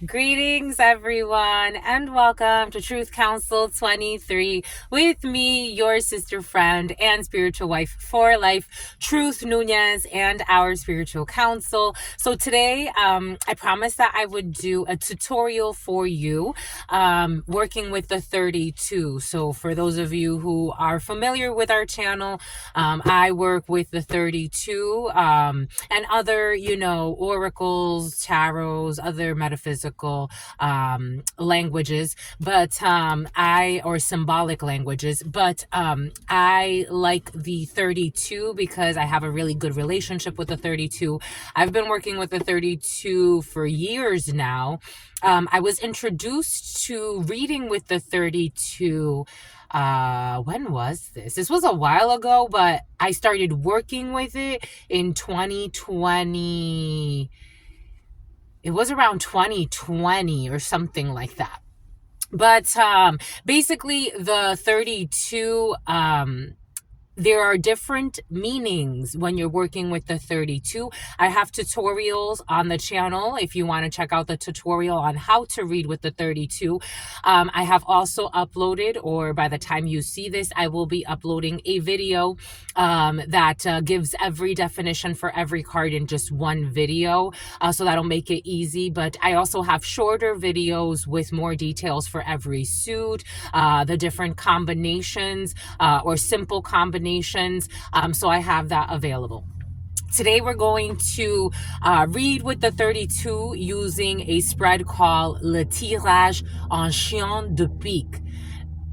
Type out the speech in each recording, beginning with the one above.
Greetings, everyone, and welcome to Truth Council 23 with me, your sister friend and spiritual wife for life, Truth Nunez, and our spiritual counsel. So today, I promised that I would do a tutorial for you, working with the 32. So for those of you who are familiar with our channel, I work with the 32, and other, oracles, tarots, other metaphysical languages, but or symbolic languages, but I like the 32 because I have a really good relationship with the 32. I've been working with the 32 for years now. I was introduced to reading with the 32. When was this? This was a while ago, but I started working with it in 2020. It was around 2020 or something like that. But basically the 32, there are different meanings when you're working with the 32. I have tutorials on the channel if you want to check out the tutorial on how to read with the 32. I have also uploaded, or by the time you see this, I will be uploading a video that gives every definition for every card in just one video. So that'll make it easy. But I also have shorter videos with more details for every suit, the different combinations or simple combinations. So I have that available. Today we're going to read with the 32 using a spread called Le Tirage en Chien de Pique.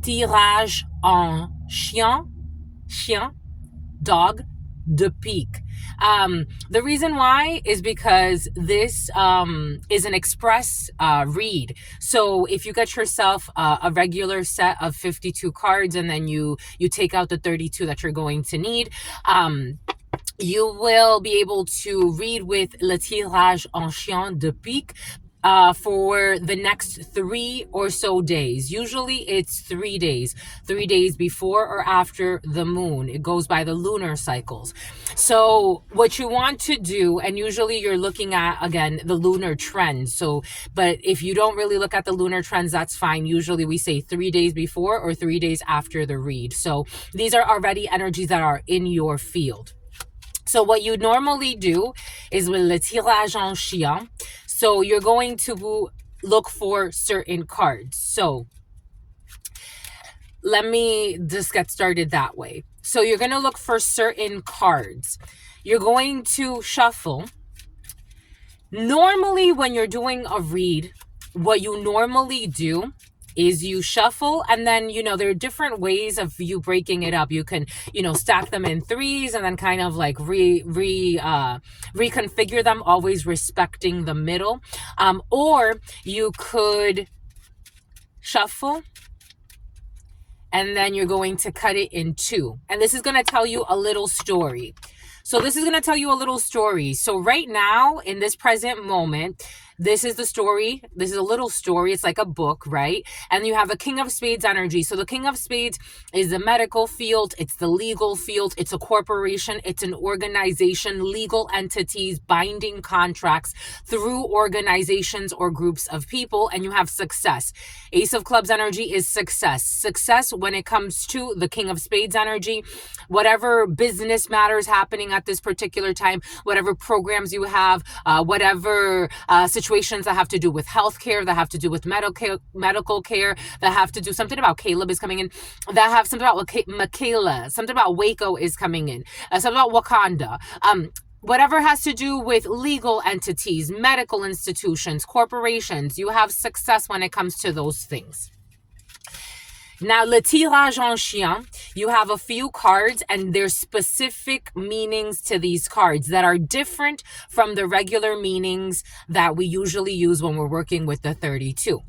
Tirage en Chien, dog, de Pique. The reason why is because this is an express read. So if you get yourself a regular set of 52 cards and then you take out the 32 that you're going to need, you will be able to read with Le Tirage en Chien de Pique for the next 3 or so days. Usually it's 3 days, 3 days before or after the moon. It goes by the lunar cycles. So what you want to do, and usually you're looking at, again, the lunar trends. So, but if you don't really look at the lunar trends, that's fine. Usually we say 3 days before or 3 days after the read. So these are already energies that are in your field. So what you normally do is with Le Tirage en Chien. So you're going to look for certain cards. So let me just get started that way. So you're going to look for certain cards. You're going to shuffle. Normally, when you're doing a read, what you normally do is you shuffle, and then, there are different ways of you breaking it up. You can, stack them in threes and then kind of like reconfigure them, always respecting the middle. Or you could shuffle, and then you're going to cut it in two. And this is going to tell you a little story. So right now, in this present moment, this is the story. This is a little story. It's like a book, right? And you have a King of Spades energy. So the King of Spades is the medical field. It's the legal field. It's a corporation. It's an organization, legal entities, binding contracts through organizations or groups of people. And you have success. Ace of Clubs energy is success. Success when it comes to the King of Spades energy, whatever business matters happening at this particular time, whatever programs you have, whatever situations that have to do with healthcare, that have to do with medical care, that have to do something about Caleb is coming in, that have something about Michaela, something about Waco is coming in, something about Wakanda. Whatever has to do with legal entities, medical institutions, corporations, you have success when it comes to those things. Now, Le Tirage en Chien, you have a few cards, and there's specific meanings to these cards that are different from the regular meanings that we usually use when we're working with the 32.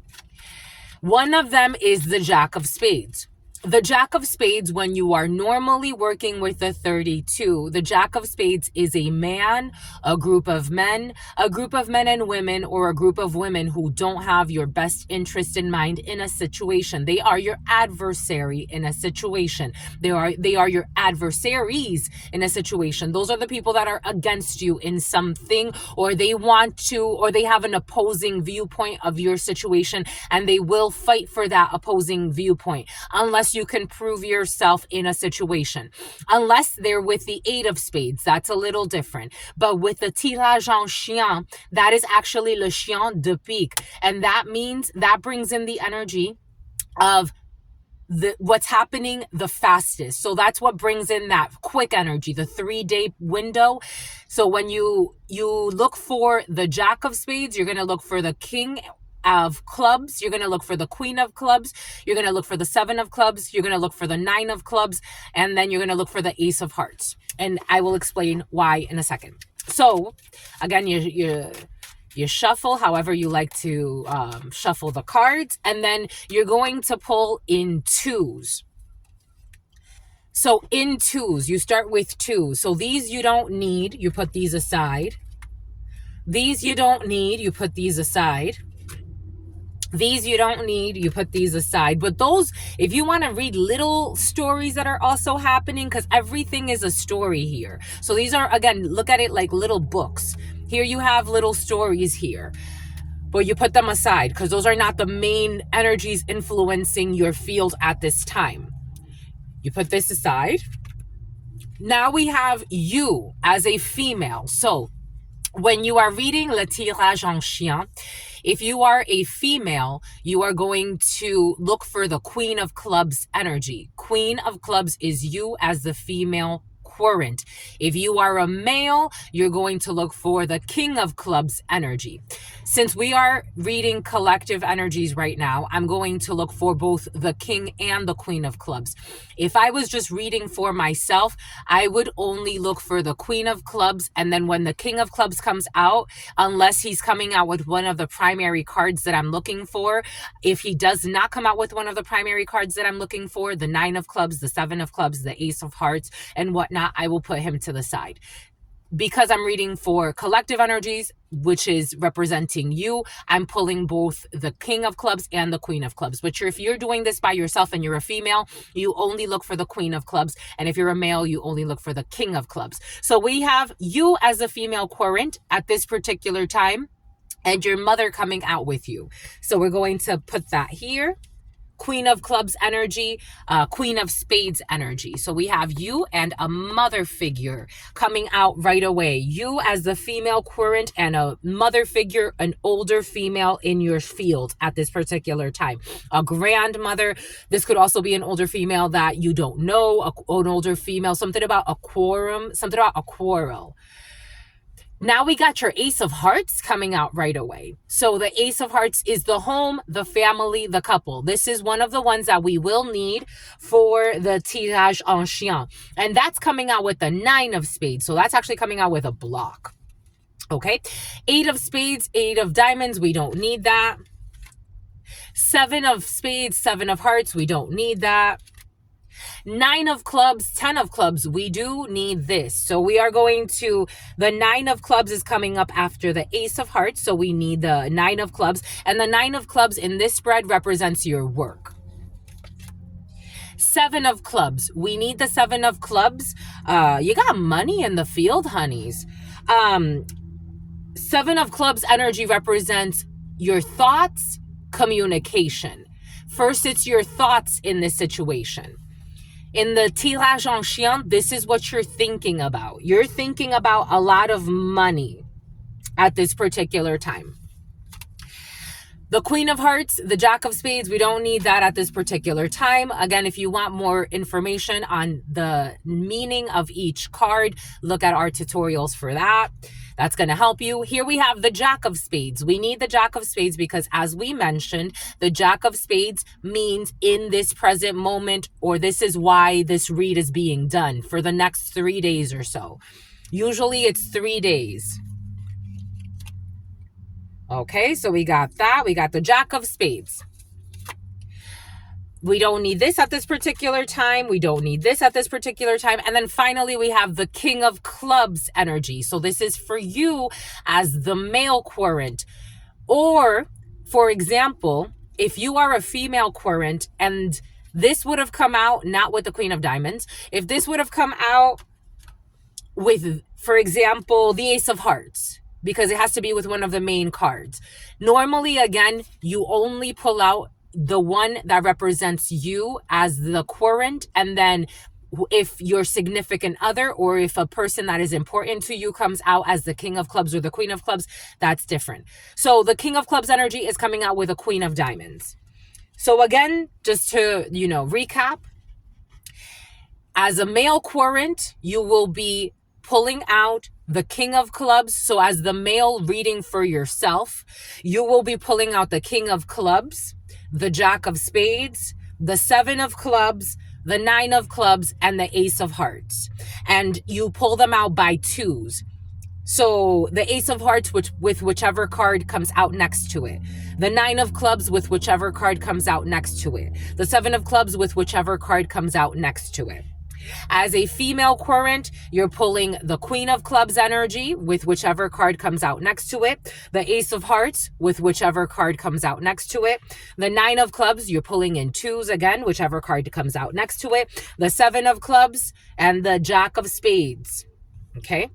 One of them is the Jack of Spades. The Jack of Spades, when you are normally working with the 32, the Jack of Spades is a man, a group of men and women, or a group of women who don't have your best interest in mind in a situation. They are your adversary in a situation. They are your adversaries in a situation. Those are the people that are against you in something, or they want to, or they have an opposing viewpoint of your situation, and they will fight for that opposing viewpoint unless you can prove yourself in a situation. Unless they're with the 8 of Spades, that's a little different. But with the Tirage en Chien, that is actually le Chien de Pique. And that means, that brings in the energy of what's happening the fastest. So that's what brings in that quick energy, the 3-day window. So when you look for the Jack of Spades, you're going to look for the King of Clubs, you're going to look for the Queen of Clubs, you're going to look for the 7 of Clubs, you're going to look for the 9 of Clubs, and then you're going to look for the Ace of Hearts. And I will explain why in a second. So again, you shuffle however you like to shuffle the cards, and then you're going to pull in twos. So in twos, you start with 2. So these you don't need, you put these aside. These you don't need, you put these aside. These you don't need, you put these aside. But those, if you want to read little stories that are also happening, because everything is a story here. So these are, again, look at it like little books. Here you have little stories here. But you put them aside because those are not the main energies influencing your field at this time. You put this aside. Now we have you as a female. So when you are reading Le Tirage en Chien, if you are a female, you are going to look for the Queen of Clubs energy. Queen of Clubs is you as the female querent. If you are a male, you're going to look for the King of Clubs energy. Since we are reading collective energies right now, I'm going to look for both the King and the Queen of Clubs. If I was just reading for myself, I would only look for the Queen of Clubs, and then when the King of Clubs comes out, unless he's coming out with one of the primary cards that I'm looking for, if he does not come out with one of the primary cards that I'm looking for, the 9 of Clubs, the 7 of Clubs, the Ace of Hearts, and whatnot, I will put him to the side. Because I'm reading for collective energies, which is representing you, I'm pulling both the King of Clubs and the Queen of Clubs. But if you're doing this by yourself and you're a female, you only look for the Queen of Clubs. And if you're a male, you only look for the King of Clubs. So we have you as a female querent at this particular time, and your mother coming out with you. So we're going to put that here. Queen of Clubs energy, Queen of Spades energy. So we have you and a mother figure coming out right away. You as the female querent and a mother figure, an older female in your field at this particular time. A grandmother. This could also be an older female that you don't know, an older female, something about a quorum, something about a quarrel. Now we got your Ace of Hearts coming out right away. So the Ace of Hearts is the home, the family, the couple. This is one of the ones that we will need for the Tirage en Chien. And that's coming out with the 9 of Spades. So that's actually coming out with a block. Okay. 8 of Spades, 8 of Diamonds. We don't need that. 7 of Spades, 7 of Hearts. We don't need that. 9 of Clubs, 10 of Clubs, we do need this. So we are going to, the 9 of Clubs is coming up after the Ace of Hearts. So we need the 9 of Clubs. And the 9 of Clubs in this spread represents your work. 7 of Clubs. We need the 7 of Clubs. You got money in the field, honeys. 7 of Clubs energy represents your thoughts, communication. First, it's your thoughts in this situation. In the Tirage en Chien, this is what you're thinking about. You're thinking about a lot of money at this particular time. The Queen of Hearts, the Jack of Spades, we don't need that at this particular time. Again, if you want more information on the meaning of each card, look at our tutorials for that. That's going to help you. Here we have the Jack of Spades. We need the Jack of Spades because, as we mentioned, the Jack of Spades means in this present moment, or this is why this read is being done for the next 3 days or so. Usually it's 3 days. Okay, so we got that. We got the Jack of Spades. We don't need this at this particular time. We don't need this at this particular time. And then finally, we have the King of Clubs energy. So this is for you as the male querent. Or, for example, if you are a female querent and this would have come out not with the Queen of Diamonds, if this would have come out with, for example, the Ace of Hearts, because it has to be with one of the main cards. Normally, again, you only pull out the one that represents you as the querent, and then if your significant other or if a person that is important to you comes out as the King of Clubs or the Queen of Clubs, that's different. So the King of Clubs energy is coming out with a Queen of Diamonds. So again, just to, recap, as a male querent, you will be pulling out the King of Clubs. So as the male reading for yourself, you will be pulling out the King of Clubs, the Jack of Spades, the Seven of Clubs, the Nine of Clubs, and the Ace of Hearts. And you pull them out by twos. So the Ace of Hearts with whichever card comes out next to it. The Nine of Clubs with whichever card comes out next to it. The Seven of Clubs with whichever card comes out next to it. As a female querent, you're pulling the Queen of Clubs energy with whichever card comes out next to it. The Ace of Hearts with whichever card comes out next to it. The Nine of Clubs, you're pulling in twos again, whichever card comes out next to it. The Seven of Clubs and the Jack of Spades. Okay?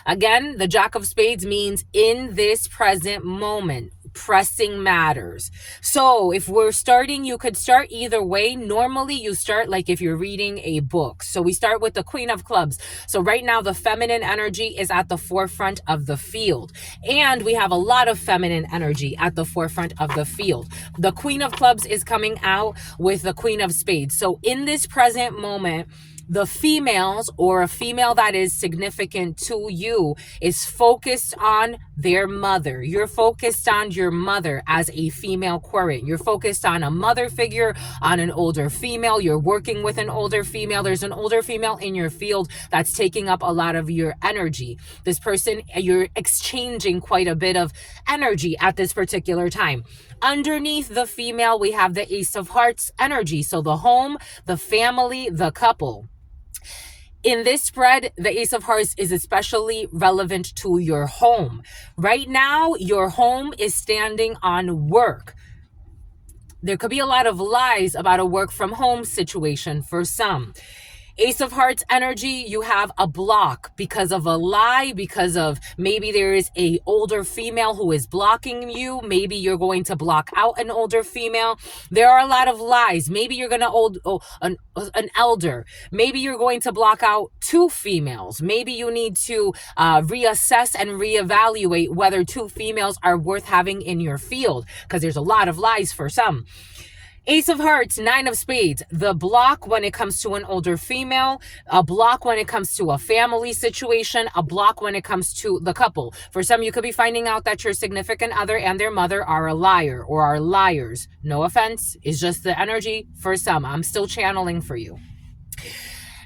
Again, the Jack of Spades means in this present moment, pressing matters. So if we're starting, you could start either way. Normally you start like if you're reading a book. So we start with the Queen of Clubs. So right now the feminine energy is at the forefront of the field. And we have a lot of feminine energy at the forefront of the field. The Queen of Clubs is coming out with the Queen of Spades. So in this present moment, the females or a female that is significant to you is focused on their mother. You're focused on your mother as a female querent. You're focused on a mother figure, on an older female. You're working with an older female. There's an older female in your field that's taking up a lot of your energy. This person, you're exchanging quite a bit of energy at this particular time. Underneath the female, we have the Ace of Hearts energy. So the home, the family, the couple. In this spread, the Ace of Hearts is especially relevant to your home. Right now, your home is standing on work. There could be a lot of lies about a work from home situation for some. Ace of Hearts energy, you have a block because of a lie, because of maybe there is a older female who is blocking you. Maybe you're going to block out an older female. There are a lot of lies. Maybe you're going to an elder. Maybe you're going to block out two females. Maybe you need to reassess and reevaluate whether two females are worth having in your field, because there's a lot of lies for some. Ace of Hearts, Nine of Spades, the block when it comes to an older female, a block when it comes to a family situation, a block when it comes to the couple. For some, you could be finding out that your significant other and their mother are a liar or are liars. No offense, it's just the energy for some. I'm still channeling for you.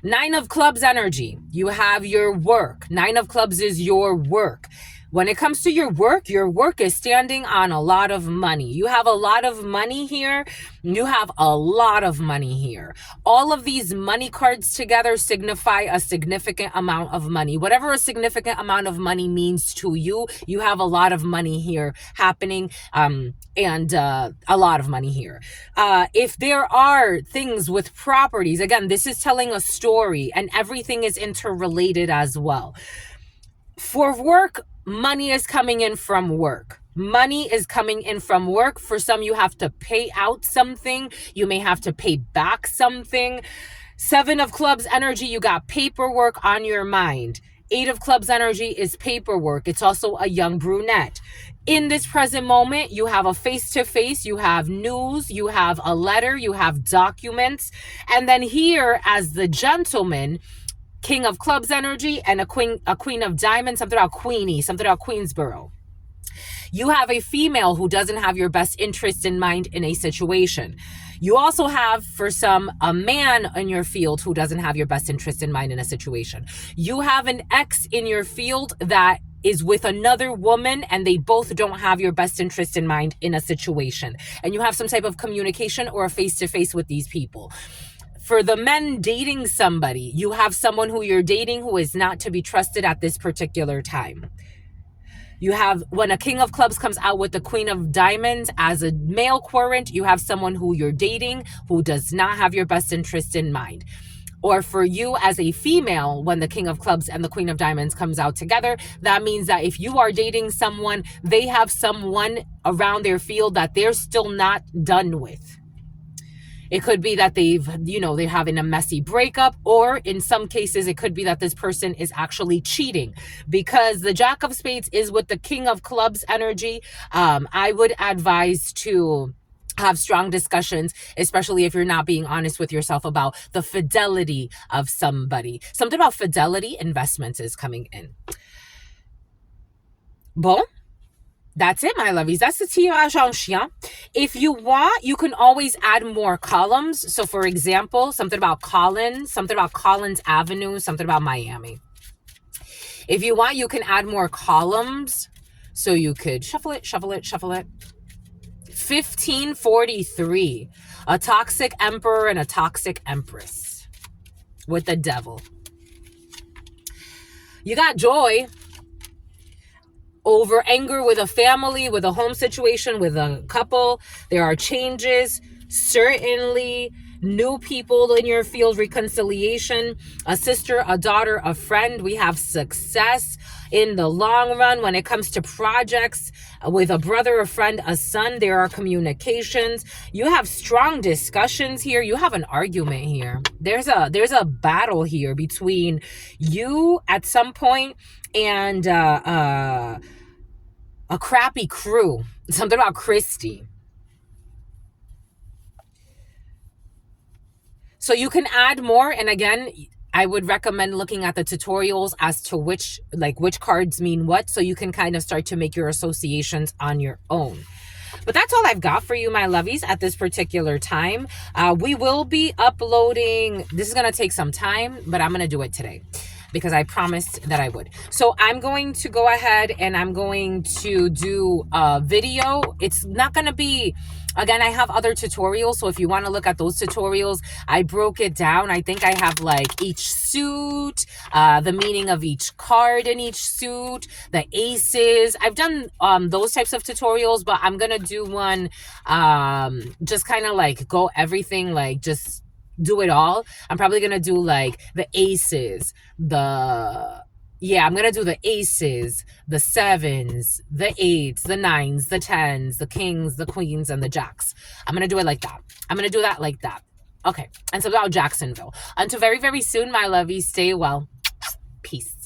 Nine of Clubs energy, you have your work. Nine of Clubs is your work. When it comes to your work is standing on a lot of money. You have a lot of money here. You have a lot of money here. All of these money cards together signify a significant amount of money. Whatever a significant amount of money means to you, you have a lot of money here happening, and a lot of money here. If there are things with properties, again, this is telling a story and everything is interrelated as well. For work, money is coming in from work. Money is coming in from work. For some, you have to pay out something. You may have to pay back something. Seven of Clubs energy, you got paperwork on your mind. Eight of Clubs energy is paperwork. It's also a young brunette. In this present moment, you have a face-to-face, you have news, you have a letter, you have documents. And then here, as the gentleman, King of Clubs energy and a queen of diamonds, something about Queenie, something about Queensboro. You have a female who doesn't have your best interest in mind in a situation. You also have, for some, a man in your field who doesn't have your best interest in mind in a situation. You have an ex in your field that is with another woman and they both don't have your best interest in mind in a situation. And you have some type of communication or a face-to-face with these people. For the men dating somebody, you have someone who you're dating who is not to be trusted at this particular time. You have, when a King of Clubs comes out with the Queen of Diamonds as a male querent, you have someone who you're dating who does not have your best interest in mind. Or for you as a female, when the King of Clubs and the Queen of Diamonds comes out together, that means that if you are dating someone, they have someone around their field that they're still not done with. It could be that they're having a messy breakup, or in some cases, it could be that this person is actually cheating, because the Jack of Spades is with the King of Clubs energy. I would advise to have strong discussions, especially if you're not being honest with yourself about the fidelity of somebody. Something about fidelity investments is coming in. Bon. That's it, my lovies. That's the tirage en chien. If you want, you can always add more columns. So, for example, something about Collins Avenue, something about Miami. If you want, you can add more columns. So you could shuffle it. 1543. A toxic emperor and a toxic empress with the devil. You got joy over anger with a family, with a home situation, with a couple. There are changes, certainly. New people in your field, reconciliation, a sister, a daughter, a friend. We have success in the long run when it comes to projects with a brother, a friend, a son. There are communications. You have strong discussions here. You have an argument here. There's a battle here between you at some point and a crappy crew. Something about Christy. So you can add more. And again, I would recommend looking at the tutorials as to which cards mean what, so you can kind of start to make your associations on your own. But that's all I've got for you, my lovies, at this particular time. We will be uploading. This is going to take some time, but I'm going to do it today, because I promised that I would. So I'm going to go ahead and I'm going to do a video. It's not going to be, again, I have other tutorials. So if you want to look at those tutorials, I broke it down. I think I have like each suit, the meaning of each card in each suit, the aces. I've done those types of tutorials, but I'm going to do one just kind of like go everything, like just do it all. I'm probably going to do like the aces, I'm going to do the aces, the sevens, the eights, the nines, the tens, the kings, the queens, and the jacks. I'm going to do it like that. I'm going to do that like that. Okay. And so about Jacksonville. Until very, very soon, my lovies, stay well. Peace.